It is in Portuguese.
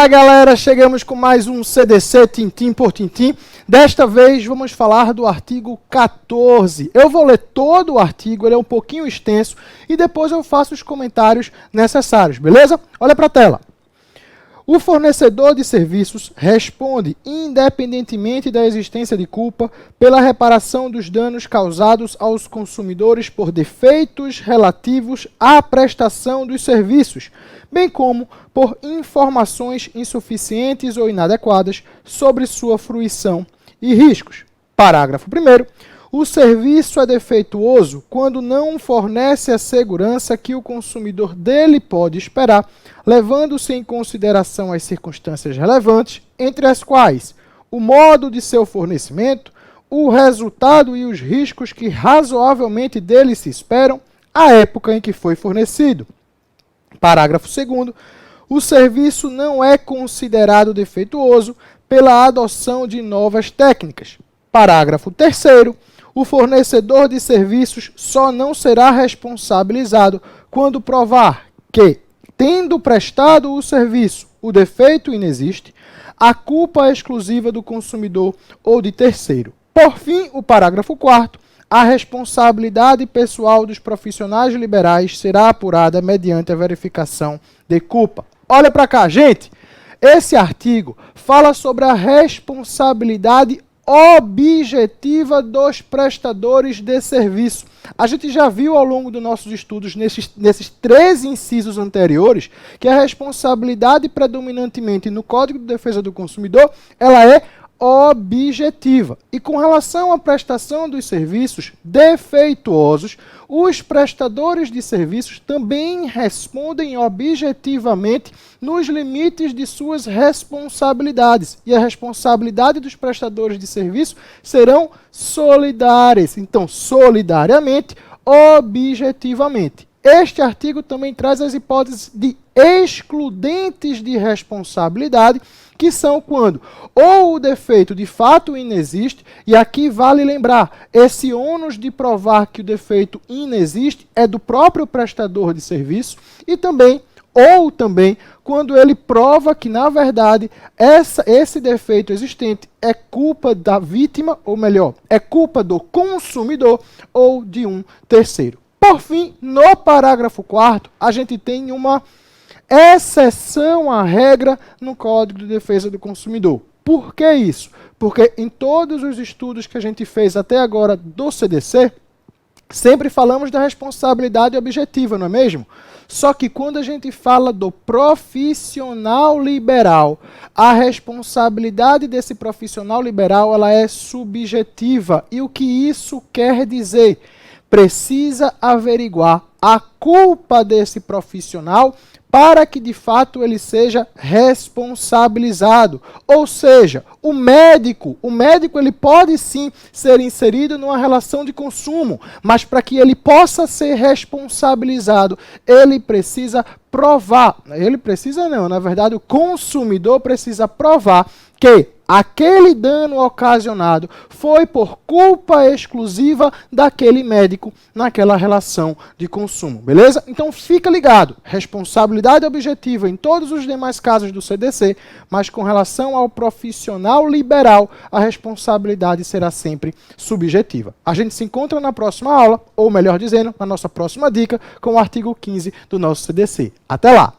Fala galera, chegamos com mais um CDC Tintim por Tintim. Desta vez vamos falar do artigo 14. Eu vou ler todo o artigo, ele é um pouquinho extenso e depois eu faço os comentários necessários, beleza? Olha para a tela. O fornecedor de serviços responde, independentemente da existência de culpa, pela reparação dos danos causados aos consumidores por defeitos relativos à prestação dos serviços, bem como por informações insuficientes ou inadequadas sobre sua fruição e riscos. Parágrafo 1º. O serviço é defeituoso quando não fornece a segurança que o consumidor dele pode esperar, levando-se em consideração as circunstâncias relevantes, entre as quais o modo de seu fornecimento, o resultado e os riscos que razoavelmente dele se esperam, a época em que foi fornecido. Parágrafo 2º. O serviço não é considerado defeituoso pela adoção de novas técnicas. Parágrafo 3º. O fornecedor de serviços só não será responsabilizado quando provar que, tendo prestado o serviço, o defeito inexiste, a culpa é exclusiva do consumidor ou de terceiro. Por fim, o parágrafo 4º. A responsabilidade pessoal dos profissionais liberais será apurada mediante a verificação de culpa. Olha para cá, gente. Esse artigo fala sobre a responsabilidade objetiva dos prestadores de serviço. A gente já viu ao longo dos nossos estudos, nesses 13 incisos anteriores, que a responsabilidade predominantemente no Código de Defesa do Consumidor, ela é objetiva. E com relação à prestação dos serviços defeituosos, os prestadores de serviços também respondem objetivamente nos limites de suas responsabilidades. E a responsabilidade dos prestadores de serviço serão solidárias. Então, solidariamente, objetivamente. Este artigo também traz as hipóteses de excludentes de responsabilidade, que são quando ou o defeito de fato inexiste, e aqui vale lembrar, esse ônus de provar que o defeito inexiste é do próprio prestador de serviço, e também, ou também, quando ele prova que, na verdade, esse defeito existente é culpa da vítima, ou melhor, é culpa do consumidor ou de um terceiro. Por fim, no parágrafo 4º, a gente tem uma exceção à regra no Código de Defesa do Consumidor. Por que isso? Porque em todos os estudos que a gente fez até agora do CDC, sempre falamos da responsabilidade objetiva, não é mesmo? Só que quando a gente fala do profissional liberal, a responsabilidade desse profissional liberal ela é subjetiva. E o que isso quer dizer? Precisa averiguar a culpa desse profissional para que, de fato, ele seja responsabilizado. Ou seja, o médico ele pode sim ser inserido numa relação de consumo, mas para que ele possa ser responsabilizado, ele precisa provar. Ele precisa não, na verdade, o consumidor precisa provar que aquele dano ocasionado foi por culpa exclusiva daquele médico naquela relação de consumo, beleza? Então fica ligado, responsabilidade objetiva em todos os demais casos do CDC, mas com relação ao profissional liberal, a responsabilidade será sempre subjetiva. A gente se encontra na próxima aula, ou melhor dizendo, na nossa próxima dica, com o artigo 15 do nosso CDC. Até lá!